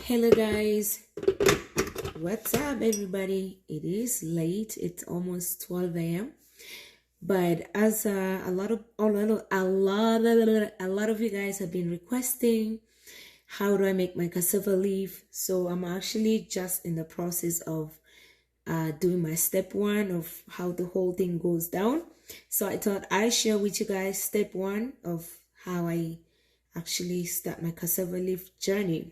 Hello guys, what's up everybody? It is late, it's almost 12 a.m. but as a lot of you guys have been requesting, how do I make my cassava leaf? So I'm actually just in the process of doing my step one of how the whole thing goes down. So I thought I'd share with you guys step one of how I actually start my cassava leaf journey.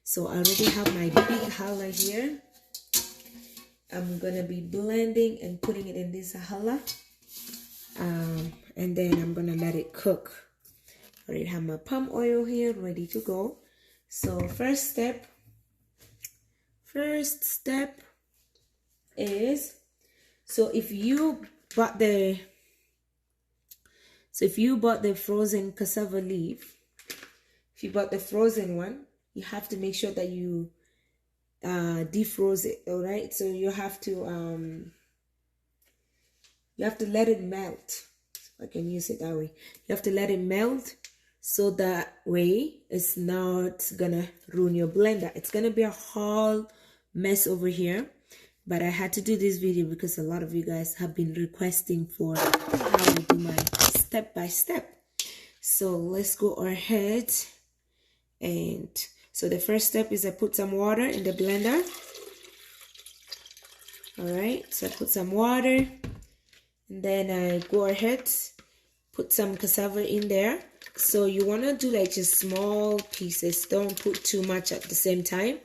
So I already have my big challah here. I'm gonna be blending and putting it in this challah, and then I'm gonna let it cook. I already have my palm oil here ready to go. So first step is, so if you bought the frozen cassava leaf, if you bought the frozen one, you have to make sure that you defroze it. All right, so you have to let it melt. I can use it that way. You have to let it melt, so that way it's not gonna ruin your blender. It's gonna be a whole mess over here, but I had to do this video because a lot of you guys have been requesting for how I do my step by step. So let's go ahead. And so the first step is I put some water in the blender. All right, so I put some water, and then I go ahead, put some cassava in there. So you want to do like just small pieces. Don't put too much at the same time.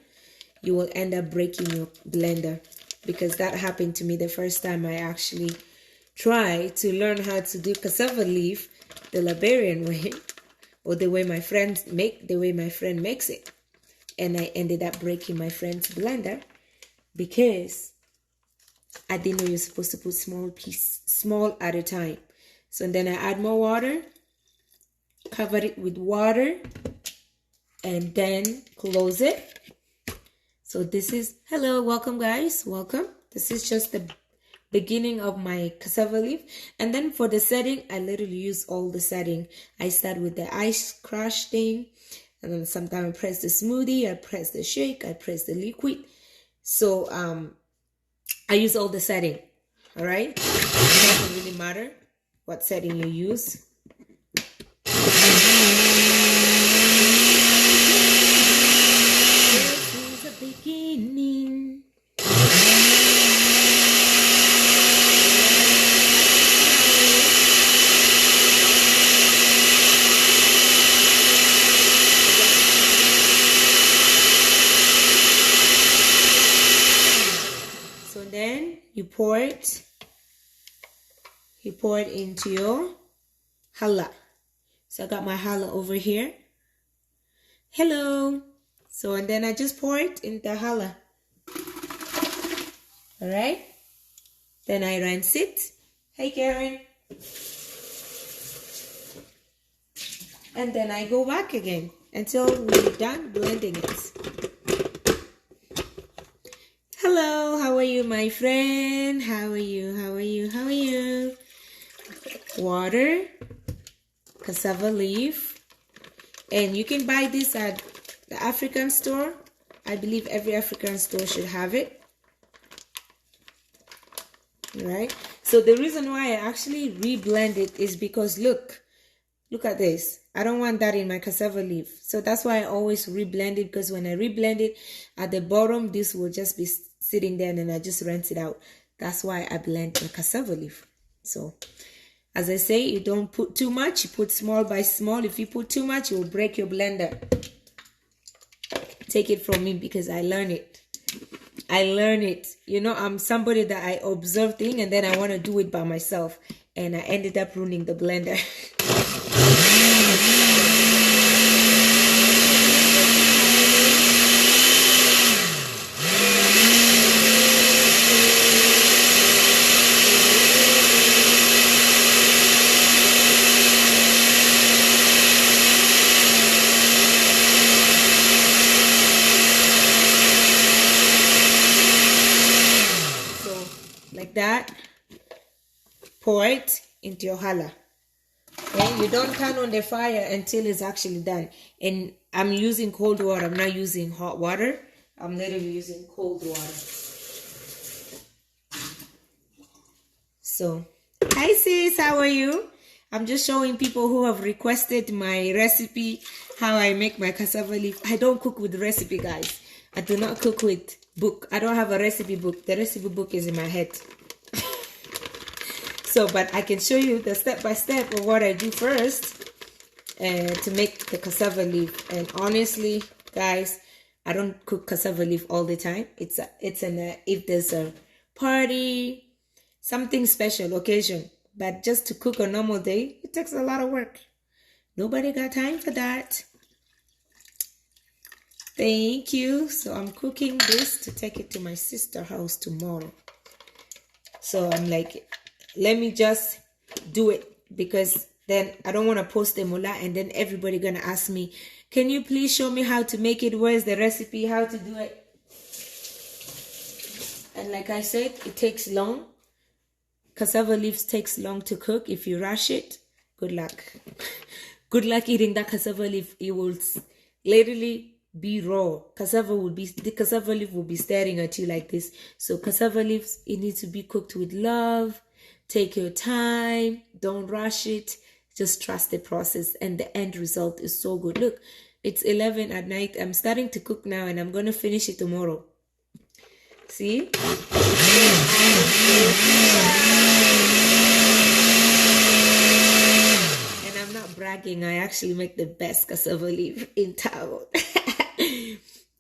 You will end up breaking your blender, because that happened to me the first time I actually tried to learn how to do cassava leaf the Liberian way, or the way my friend makes it. And I ended up breaking my friend's blender because I didn't know you're supposed to put small at a time. So then I add more water, cover it with water, and then close it. So this is, hello, welcome guys, welcome. This is just the beginning of my cassava leaf. And then for the setting, I literally use all the setting. I start with the ice crush thing, and then sometimes I press the smoothie, I press the shake, I press the liquid. So I use all the setting. All right, it doesn't really matter what setting you use. This is a beginning. Then you pour it into your challah. So I got my challah over here. Hello. So and then I just pour it in the challah. All right. Then I rinse it. Hey Karen. And then I go back again until we're done blending it. Hello, how are you, my friend? How are you? How are you? How are you? Water, cassava leaf, and you can buy this at the African store. I believe every African store should have it. All right. So the reason why I actually reblend it is because look at this. I don't want that in my cassava leaf. So that's why I always reblend it, because when I reblend it at the bottom, this will just be sitting there, and then I just rinse it out. That's why I blend the cassava leaf. So as I say, you don't put too much, you put small by small. If you put too much, you will break your blender. Take it from me, because I learned it. You know, I'm somebody that I observe things and then I want to do it by myself, and I ended up ruining the blender. Like that, pour it into your challah. Okay, you don't turn on the fire until it's actually done. And I'm using cold water. I'm not using hot water. I'm literally using cold water. So, hi sis, how are you? I'm just showing people who have requested my recipe, how I make my cassava leaf. I don't cook with recipe, guys. I do not cook with book. I don't have a recipe book. The recipe book is in my head. So, but I can show you the step-by-step of what I do first to make the cassava leaf. And honestly, guys, I don't cook cassava leaf all the time. If there's a party, something special occasion. But just to cook a normal day, it takes a lot of work. Nobody got time for that. Thank you. So I'm cooking this to take it to my sister's house tomorrow. So I'm like, let me just do it, because then I don't want to post a mola and then everybody gonna ask me, can you please show me how to make it? Where's the recipe? How to do it? And like I said, it takes long. Cassava leaves takes long to cook. If you rush it, good luck. Good luck eating that cassava leaf. It will literally be raw. The cassava leaf will be staring at you like this. So cassava leaves, it needs to be cooked with love. Take your time. Don't rush it. Just trust the process, and the end result is so good. Look, it's 11 at night. I'm starting to cook now, and I'm going to finish it tomorrow. See? And I'm not bragging. I actually make the best cassava leaf in town.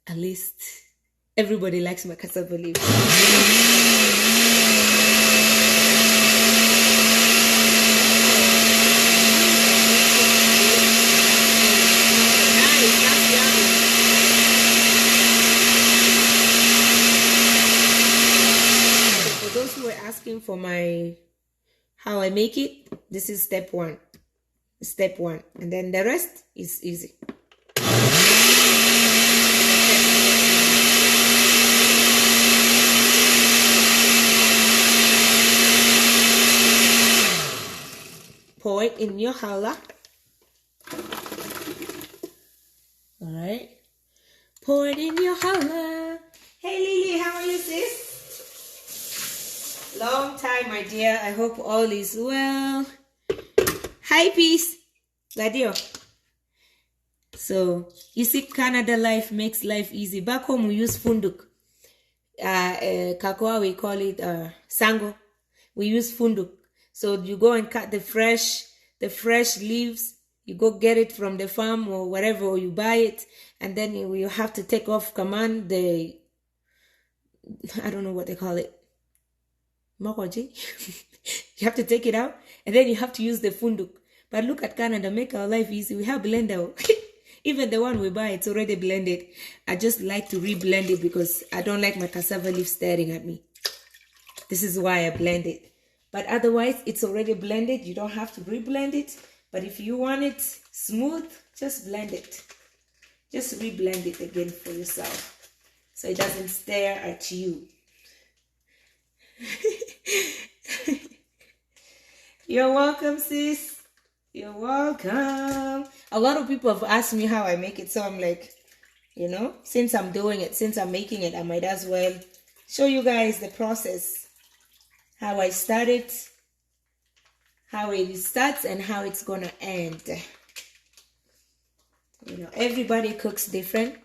At least everybody likes my cassava leaf. For my how I make it, this is step one, and then the rest is easy. Pour it in your challah. All right, pour it in your challah. Hey Lily, how are you, sis? Long time, my dear. I hope all is well. Hi, peace. Gadio. So, you see, Canada life makes life easy. Back home, we use funduk. Kakwa, we call it sango. We use funduk. So, you go and cut the fresh leaves. You go get it from the farm or wherever, or you buy it. And then you have to take off command I don't know what they call it. You have to take it out, and then you have to use the funduk. But look at Canada, make our life easy. We have blender. Even the one we buy, it's already blended. I just like to re-blend it because I don't like my cassava leaf staring at me. This is why I blend it. But otherwise, it's already blended. You don't have to re-blend it. But if you want it smooth, just blend it. Just re-blend it again for yourself, so it doesn't stare at you. You're welcome, sis. You're welcome. A lot of people have asked me how I make it, so I'm like, since I'm doing it, since I'm making it, I might as well show you guys the process, how I started, how it starts, and how it's gonna end. Everybody cooks different,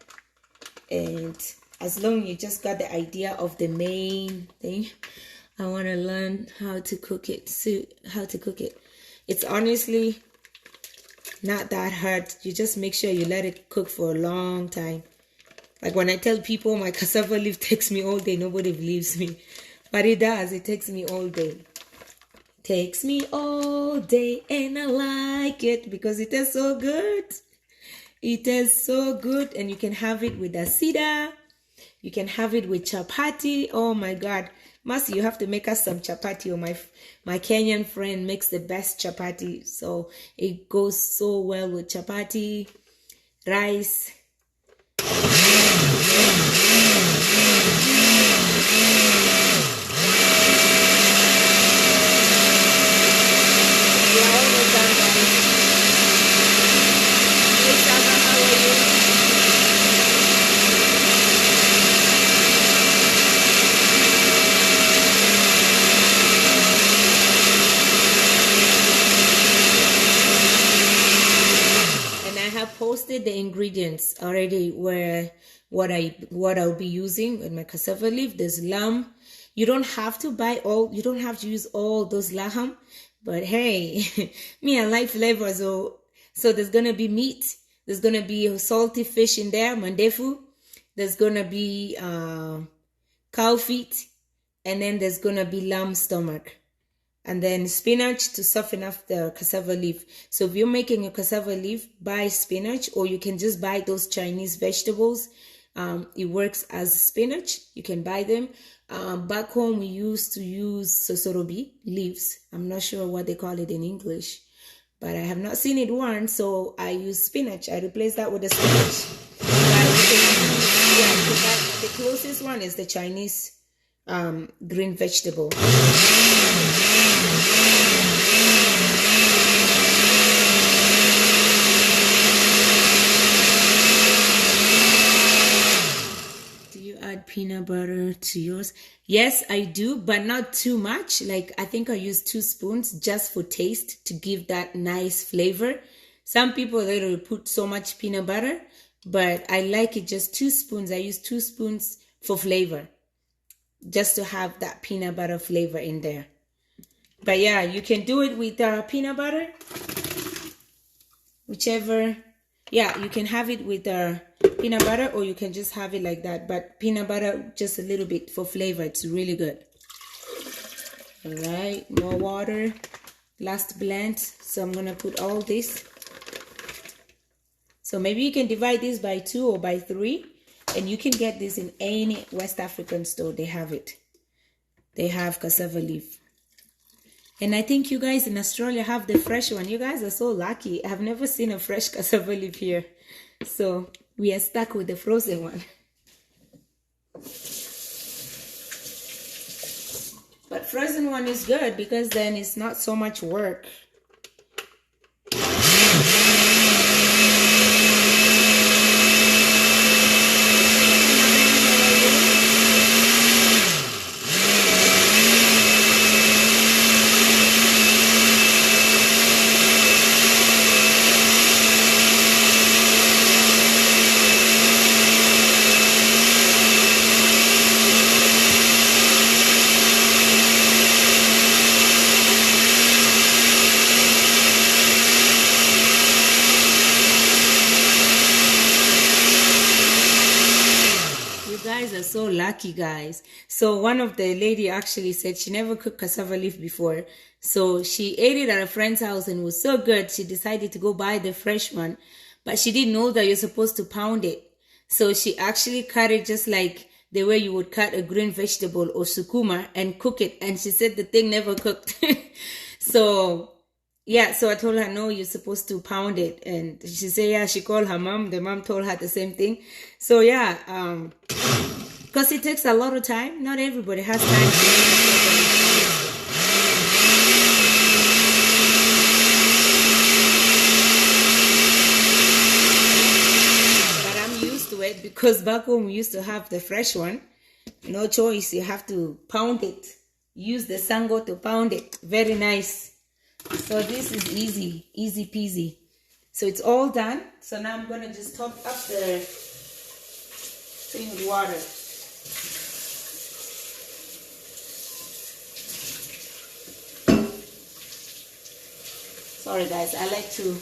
and as long as you just got the idea of the main thing, I want to learn how to cook it. It's honestly not that hard. You just make sure you let it cook for a long time. Like when I tell people my cassava leaf takes me all day, nobody believes me. But it does. It takes me all day. It takes me all day, and I like it because it tastes so good. It tastes so good, and you can have it with asida. You can have it with chapati. Oh my God. Masi, you have to make us some chapati, or my Kenyan friend makes the best chapati. So it goes so well with chapati, rice. We are almost done, guys. posted the ingredients already, where what I'll be using in my cassava leaf. There's lamb. You don't have to use all those laham, but hey, me, I like flavor. So there's gonna be meat. There's gonna be a salty fish in there, mandefu. There's gonna be cow feet, and then there's gonna be lamb stomach, and then spinach to soften up the cassava leaf. So if you're making a cassava leaf, buy spinach, or you can just buy those Chinese vegetables. It works as spinach. You can buy them. Back home, we used to use sosorobi leaves. I'm not sure what they call it in English, but I have not seen it once, so I use spinach. I replace that with the spinach. The closest one is the Chinese green vegetable. Peanut butter to yours? Yes, I do, but not too much. Like, I think I use 2 spoons just for taste, to give that nice flavor. Some people literally put so much peanut butter, but I like it just 2 spoons. I use 2 spoons for flavor, just to have that peanut butter flavor in there. But yeah, you can do it with peanut butter, whichever. Yeah, you can have it with peanut butter, or you can just have it like that. But peanut butter, just a little bit for flavor. It's really good. All right, more water. Last blend. So I'm going to put all this. So maybe you can divide this by 2 or by 3. And you can get this in any West African store. They have it. They have cassava leaf. And I think you guys in Australia have the fresh one. You guys are so lucky. I've never seen a fresh cassava leaf here. So we are stuck with the frozen one. But frozen one is good because then it's not so much work. Are so lucky, guys. So one of the lady actually said she never cooked cassava leaf before, so she ate it at a friend's house and it was so good she decided to go buy the fresh one, but she didn't know that you're supposed to pound it. So she actually cut it just like the way you would cut a green vegetable or sukuma and cook it, and she said the thing never cooked. So yeah, so I told her, no, you're supposed to pound it. And she said, yeah, she called her mom. The mom told her the same thing. So yeah, because it takes a lot of time. Not everybody has time to but I'm used to it because back home we used to have the fresh one. No choice. You have to pound it. Use the sango to pound it. Very nice. So this is easy peasy. So it's all done. So now I'm going to just top up the thing with water. Sorry guys, I like to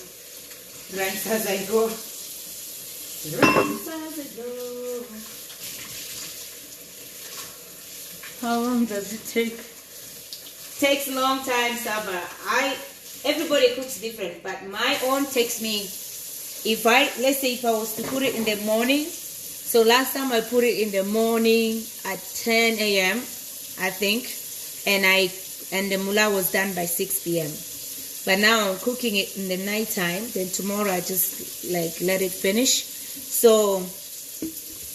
grind as I go. How long does it take? Takes a long time, Saba. Everybody cooks different, but my own takes me, let's say if I was to put it in the morning, so last time I put it in the morning at 10 a.m. I think, and the mullah was done by 6 p.m. But now I'm cooking it in the night time, then tomorrow I just like let it finish. So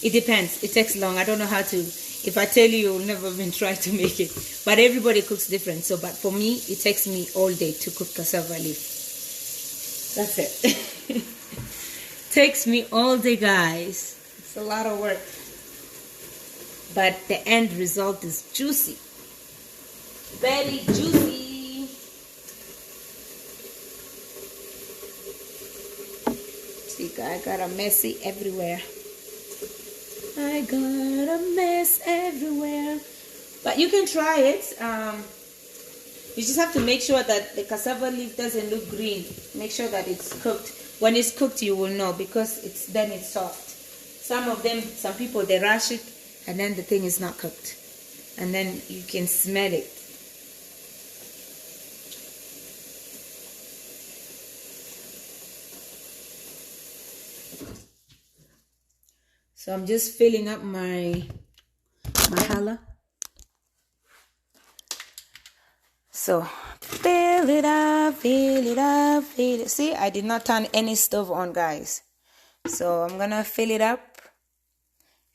it depends. It takes long. I don't know how to. If I tell you, you'll never even try to make it. But everybody cooks different. So, but for me, it takes me all day to cook cassava leaf. That's it. Takes me all day, guys. It's a lot of work. But the end result is juicy. Very juicy. See, I got a messy everywhere. I got a mess everywhere. But you can try it. You just have to make sure that the cassava leaf doesn't look green. Make sure that it's cooked. When it's cooked, you will know, because then it's soft. Some people, they rush it and then the thing is not cooked. And then you can smell it. So I'm just filling up my challah. So fill it up, fill it up, fill it. See, I did not turn any stove on, guys. So I'm gonna fill it up,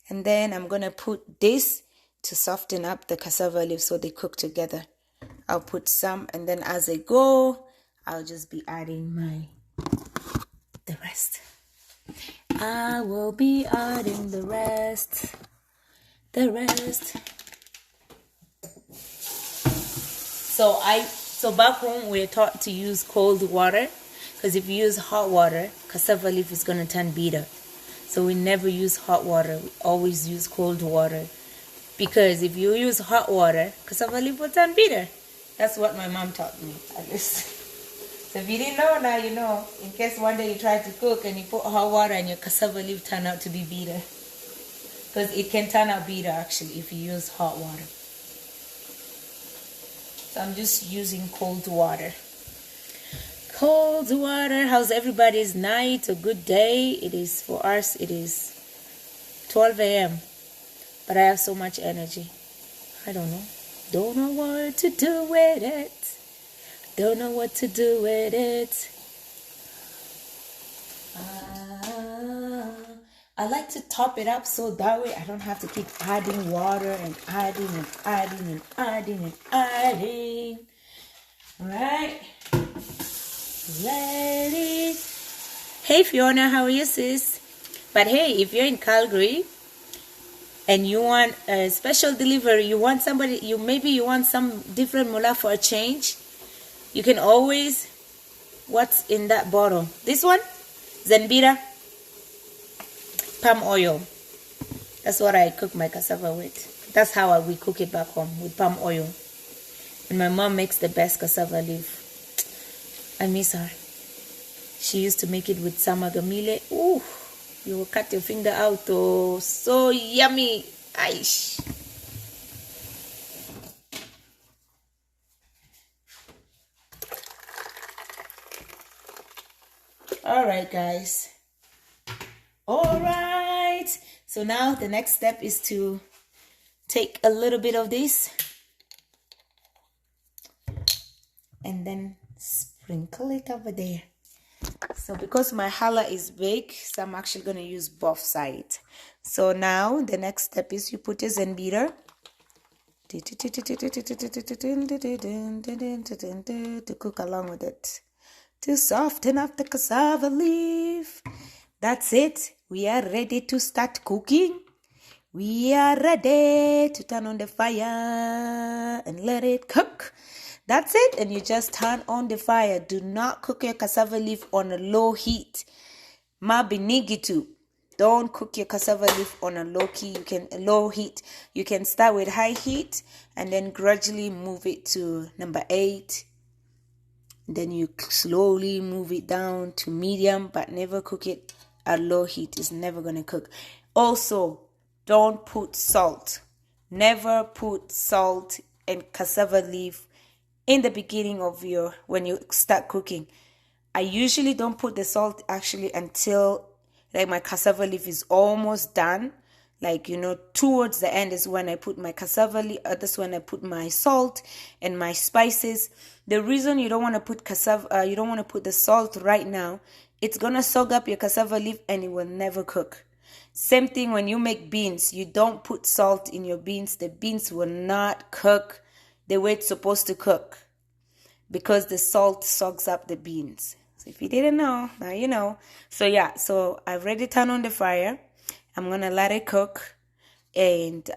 and then I'm gonna put this to soften up the cassava leaves so they cook together. I'll put some, and then as I go, I'll just be adding the rest. I will be adding the rest. So back home we're taught to use cold water, because if you use hot water, cassava leaf is going to turn bitter. So we never use hot water. We always use cold water, because if you use hot water, cassava leaf will turn bitter. That's what my mom taught me, at least. So if you didn't know, now you know. In case one day you try to cook and you put hot water and your cassava leaf turn out to be bitter, because it can turn out bitter actually if you use hot water. So I'm just using cold water. Cold water. How's everybody's night? A good day? It is, for us, it is 12 a.m. But I have so much energy. I don't know. Don't know what to do with it. Don't know what to do with it. I like to top it up so that way I don't have to keep adding water and adding and adding and adding and adding. Alright. Ready. Hey Fiona, how are you, sis? But hey, if you're in Calgary and you want a special delivery, you want somebody, maybe you want some different mullah for a change, you can always, what's in that bottle? This one? Zenbira. Palm oil. That's what I cook my cassava with. That's how we cook it back home, with palm oil. And my mom makes the best cassava leaf. I miss her. She used to make it with samagamile. Ooh, you will cut your finger out. Oh, so yummy. Aish. Alright, guys. Alright. So now the next step is to take a little bit of this and then sprinkle it over there. So because my challah is big, so I'm actually going to use both sides. So now the next step is you put your zenbira to cook along with it, to soften up the cassava leaf. That's it. We are ready to start cooking. We are ready to turn on the fire and let it cook. That's it. And you just turn on the fire. Do not cook your cassava leaf on a low heat. Ma binigitu. Don't cook your cassava leaf on a low heat. You can start with high heat and then gradually move it to number 8. Then you slowly move it down to medium, but never cook it at low heat. It's never going to cook. Also, don't put salt. Never put salt and cassava leaf in the beginning of when you start cooking. I usually don't put the salt actually until like my cassava leaf is almost done. Like, towards the end is when I put my cassava leaf. That's when I put my salt and my spices. The reason you don't want to put you don't want to put the salt right now, it's gonna soak up your cassava leaf and it will never cook. Same thing when you make beans. You don't put salt in your beans. The beans will not cook the way it's supposed to cook because the salt soaks up the beans. So if you didn't know, now you know. So yeah, so I've already turned on the fire. I'm gonna let it cook. And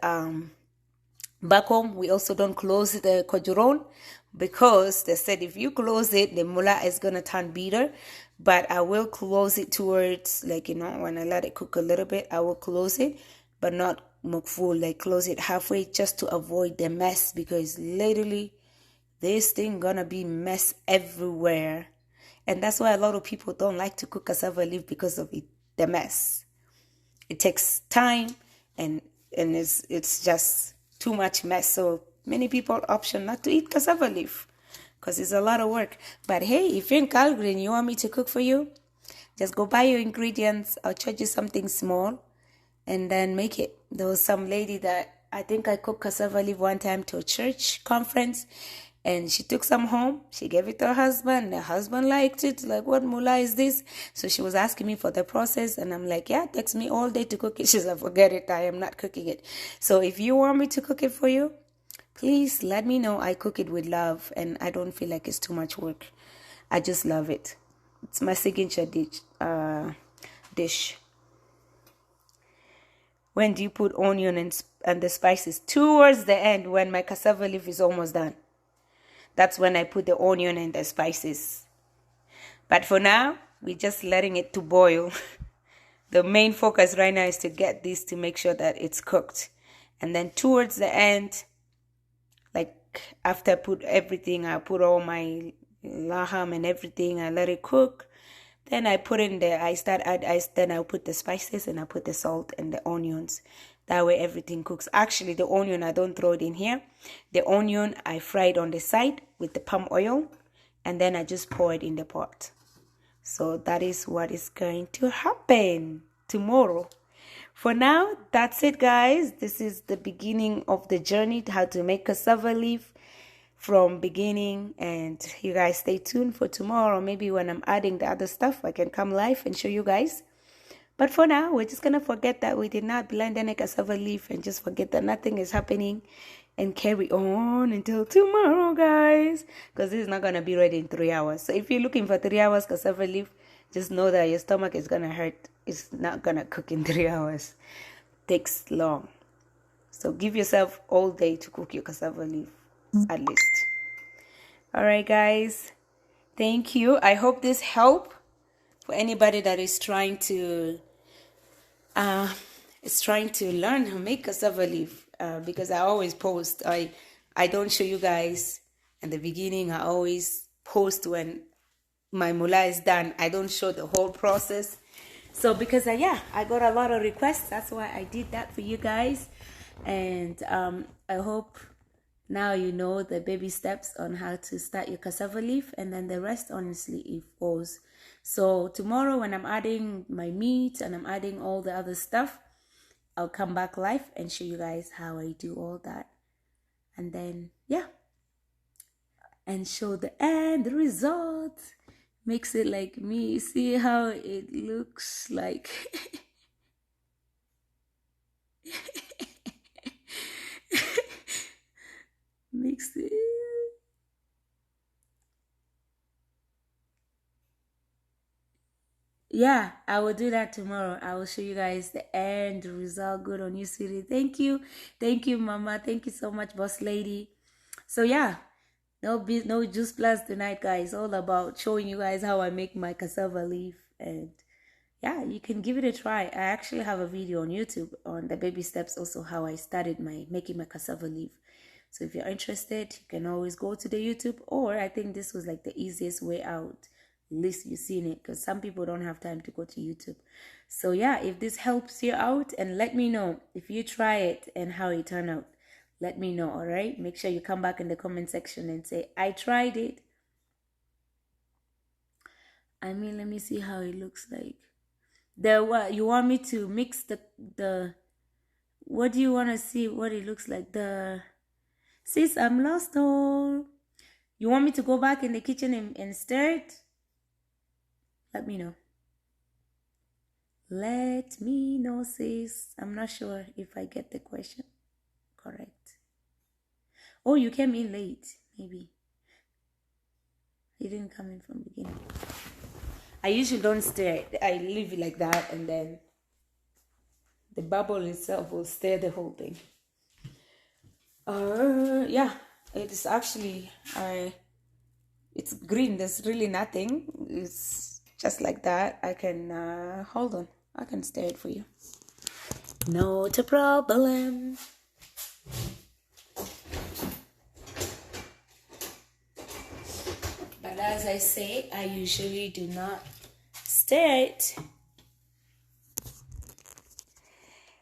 back home we also don't close the kojuron, because they said if you close it, the mullah is gonna turn bitter. But I will close it towards, like, when I let it cook a little bit, I will close it, but not full, like close it halfway, just to avoid the mess, because literally this thing gonna be mess everywhere. And that's why a lot of people don't like to cook cassava leaf, because of it, the mess. It takes time, and it's just too much mess. So many people option not to eat cassava leaf because it's a lot of work. But hey, if you're in Calgary and you want me to cook for you, just go buy your ingredients. I'll charge you something small and then make it. There was some lady that I think I cooked cassava leaf one time to a church conference, and she took some home. She gave it to her husband. The husband liked it. Like, what mullah is this? So she was asking me for the process, and I'm like, yeah, it takes me all day to cook it. She's like, forget it. I am not cooking it. So if you want me to cook it for you, please let me know. I cook it with love, and I don't feel like it's too much work. I just love it. It's my signature dish. When do you put onion and the spices? Towards the end, when my cassava leaf is almost done. That's when I put the onion and the spices. But for now, we're just letting it to boil. The main focus right now is to get this, to make sure that it's cooked. And then towards the end, like after I put everything, I put all my laham and everything, I let it cook. Then I put in then I'll put the spices, and I put the salt and the onions. That way everything cooks. Actually, the onion, I don't throw it in here. The onion, I fry it on the side with the palm oil, and then I just pour it in the pot. So that is what is going to happen tomorrow. For now, that's it, guys. This is the beginning of the journey, how to make cassava leaf from beginning. And you guys stay tuned for tomorrow. Maybe when I'm adding the other stuff, I can come live and show you guys. But for now, we're just going to forget that we did not blend any cassava leaf, and just forget that nothing is happening, and carry on until tomorrow, guys. Because this is not going to be ready in 3 hours. So if you're looking for 3 hours cassava leaf, just know that your stomach is going to hurt. It's not going to cook in 3 hours. It takes long. So give yourself all day to cook your cassava leaf, at least. All right, guys. Thank you. I hope this helped for anybody that is trying to learn how to make cassava leaf. Because I always post. I don't show you guys in the beginning. I always post when my mullah is done. I don't show the whole process. So because I got a lot of requests. That's why I did that for you guys. And I hope now you know the baby steps on how to start your cassava leaf, and then the rest, honestly, it falls. So tomorrow, when I'm adding my meat and I'm adding all the other stuff, I'll come back live and show you guys how I do all that. And then, and show the end result. Makes it like me. See how it looks like. Mix it. Yeah, I will do that tomorrow. I will show you guys the end result. Good on you, sweetie. Thank you, mama. Thank you so much, boss lady. So no juice plus tonight, guys. All about showing you guys how I make my cassava leaf. And you can give it a try. I actually have a video on YouTube on the baby steps, also how I started making my cassava leaf. So if you're interested, you can always go to the YouTube, or I think this was like the easiest way out. At least you've seen it, because some people don't have time to go to YouTube. So if this helps you out, and let me know if you try it and how it turned out. Let me know, all right? Make sure you come back in the comment section and say, I tried it. I mean, let me see how it looks like. You want me to mix the what do you want to see what it looks like? Sis, I'm lost. Oh, you want me to go back in the kitchen and stir it? Let me know. Let me know, sis. I'm not sure if I get the question correct. Oh, you came in late, maybe. You didn't come in from the beginning. I usually don't stir it. I leave it like that, and then the bubble itself will stir the whole thing. It's actually it's green. There's really nothing. It's just like that. I can hold on. I can stir it for you. Not a problem. But as I say, I usually do not stir it.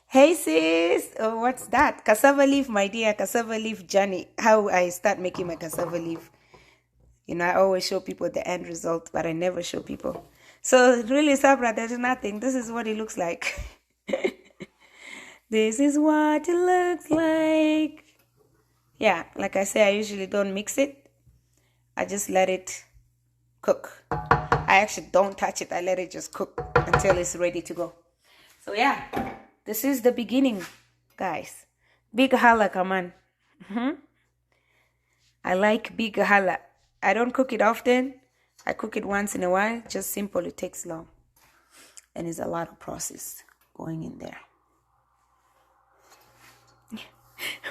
Hey sis, oh, what's that? Cassava leaf, my dear. Cassava leaf journey. How I start making my cassava leaf. You know, I always show people the end result, but I never show people. So really, Sabra, there's nothing. This is what it looks like. This is what it looks like. Yeah, like I say, I usually don't mix it. I just let it cook. I actually don't touch it. I let it just cook until it's ready to go. So yeah, this is the beginning, guys. Big hala, come on. I like big hala. I don't cook it often. I cook it once in a while. Just simple. It takes long. And it's a lot of process going in there.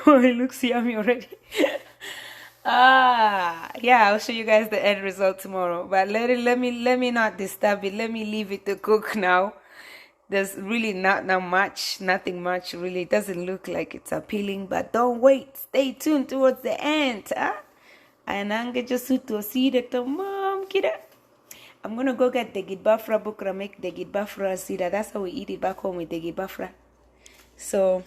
Oh, it looks yummy already. Yeah, I'll show you guys the end result tomorrow. But let me not disturb it. Let me leave it to cook now. There's really nothing much really. It doesn't look like it's appealing, but don't wait. Stay tuned towards the end. And I'm gonna just to see that mom kida. I'm gonna go get the gidbafra bukra, make the gidbafra sida. That's how we eat it back home with the gidbafra. So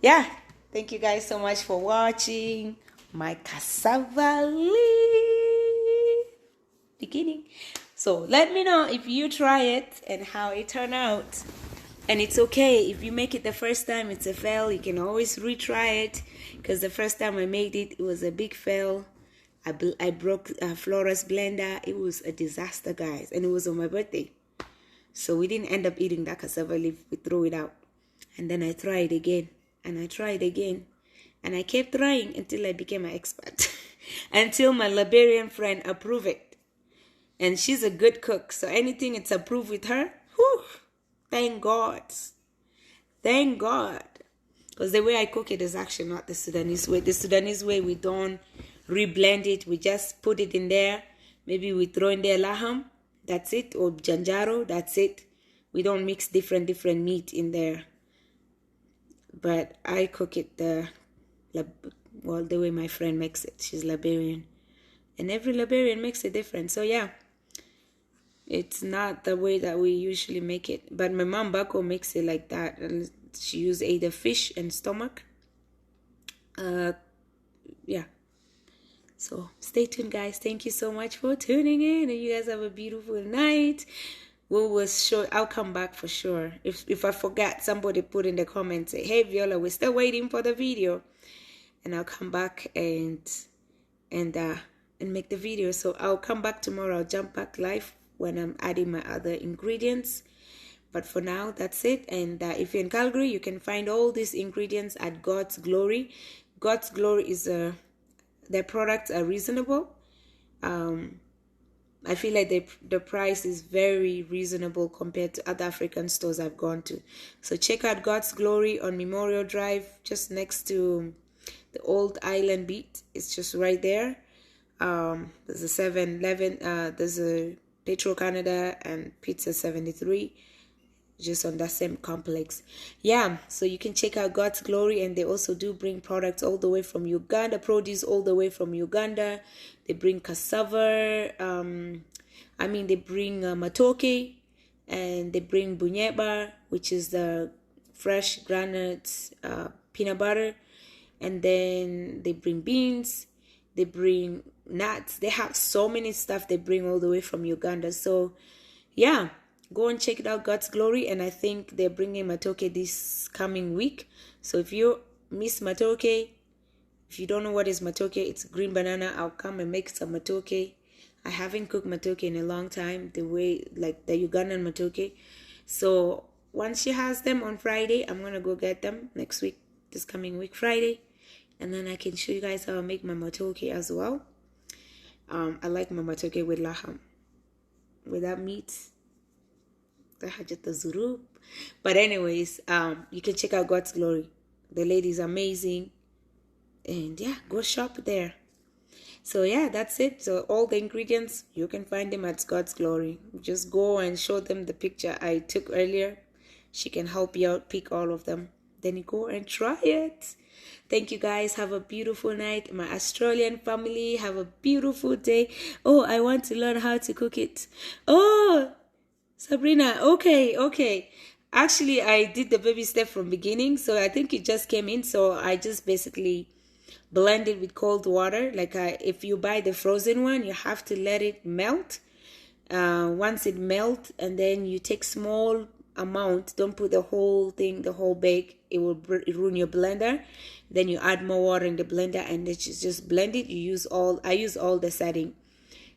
yeah, thank you guys so much for watching my cassava leaf beginning. So let me know if you try it and how it turned out. And it's okay if you make it the first time it's a fail. You can always retry it, because the first time I made it, it was a big fail. I broke Flora's blender. It was a disaster, guys, and it was on my birthday. So we didn't end up eating that cassava leaf. We threw it out. And then I tried again, and I tried again, and I kept trying until I became an expert. Until my Liberian friend approved it. And she's a good cook, so anything it's approved with her, whew, thank God. Thank God. Because the way I cook it is actually not the Sudanese way. The Sudanese way, we don't reblend it. We just put it in there. Maybe we throw in there laham, that's it, or janjaro, that's it. We don't mix different meat in there. But I cook it the way my friend makes it. She's Liberian. And every Liberian makes it different. So yeah, it's not the way that we usually make it. But my mom Bako makes it like that. And she uses either fish and stomach. Yeah. So stay tuned, guys. Thank you so much for tuning in. And you guys have a beautiful night. I'll come back for sure. If I forgot, somebody put in the comments, say, hey Viola, we're still waiting for the video. And I'll come back and make the video. So I'll come back tomorrow. I'll jump back live when I'm adding my other ingredients. But for now, that's it. And if you're in Calgary, you can find all these ingredients at God's Glory. God's Glory is their products are reasonable. I feel like the price is very reasonable compared to other African stores I've gone to. So check out God's Glory on Memorial Drive, just next to the old Island Beat. It's just right there. There's a 7-Eleven. There's a Petro Canada and Pizza 73. Just on that same complex. Yeah, so you can check out God's Glory, and they also do bring products all the way from Uganda, produce all the way from Uganda. They bring cassava, they bring matoke, and they bring bunyeba, which is the fresh granules, peanut butter, and then they bring beans, they bring nuts. They have so many stuff they bring all the way from Uganda. So yeah, go and check it out, God's Glory. And I think they're bringing matoke this coming week. So if you miss matoke, if you don't know what is matoke, it's green banana. I'll come and make some matoke. I haven't cooked matoke in a long time, the way like the Ugandan matoke. So once she has them on Friday, I'm going to go get them next week, this coming week, Friday. And then I can show you guys how I make my matoke as well. I like my matoke with laham, without meat. But anyways, you can check out God's Glory. The lady is amazing. And yeah, go shop there. So yeah, that's it. So all the ingredients, you can find them at God's Glory. Just go and show them the picture I took earlier. She can help you out, pick all of them. Then you go and try it. Thank you guys. Have a beautiful night. My Australian family, have a beautiful day. Oh, I want to learn how to cook it. Oh, Sabrina, okay. Actually, I did the baby step from beginning, so I think it just came in. So I just basically blend it with cold water. Like if you buy the frozen one, you have to let it melt. Once it melts, and then you take small amount. Don't put the whole thing, the whole bag. It will ruin your blender. Then you add more water in the blender, and then just blend it. I use all the setting,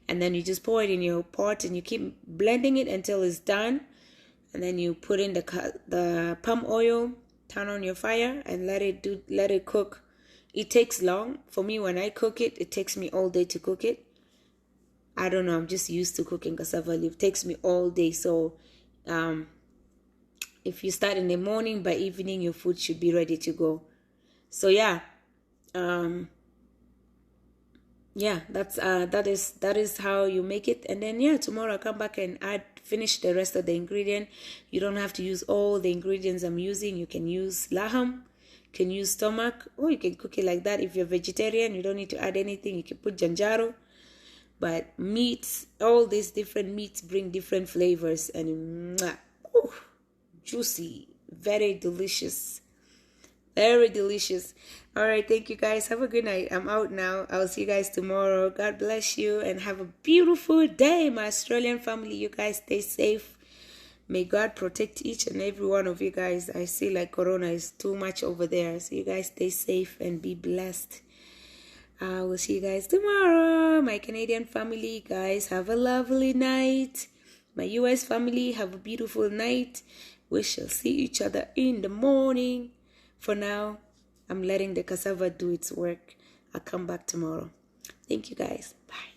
and then you just pour it in your pot, and you keep blending it until it's done. And then you put in the palm oil, turn on your fire, and let it cook. It takes long. For me, when I cook it, it takes me all day to cook it. I don't know. I'm just used to cooking cassava leaf. It takes me all day. So if you start in the morning, by evening, your food should be ready to go. So yeah. Yeah, that is how you make it. And then yeah, tomorrow I'll come back and finish the rest of the ingredient. You don't have to use all the ingredients I'm using. You can use laham, you can use stomach, or you can cook it like that. If you're vegetarian, you don't need to add anything. You can put janjaro. But meats, all these different meats bring different flavors, and juicy, very delicious. Very delicious. All right, thank you guys. Have a good night. I'm out now. I'll see you guys tomorrow. God bless you and have a beautiful day, my Australian family. You guys stay safe. May God protect each and every one of you guys. I see like Corona is too much over there. So you guys stay safe and be blessed. I will see you guys tomorrow. My Canadian family, guys, have a lovely night. My US family, have a beautiful night. We shall see each other in the morning. For now, I'm letting the cassava do its work. I'll come back tomorrow. Thank you guys. Bye.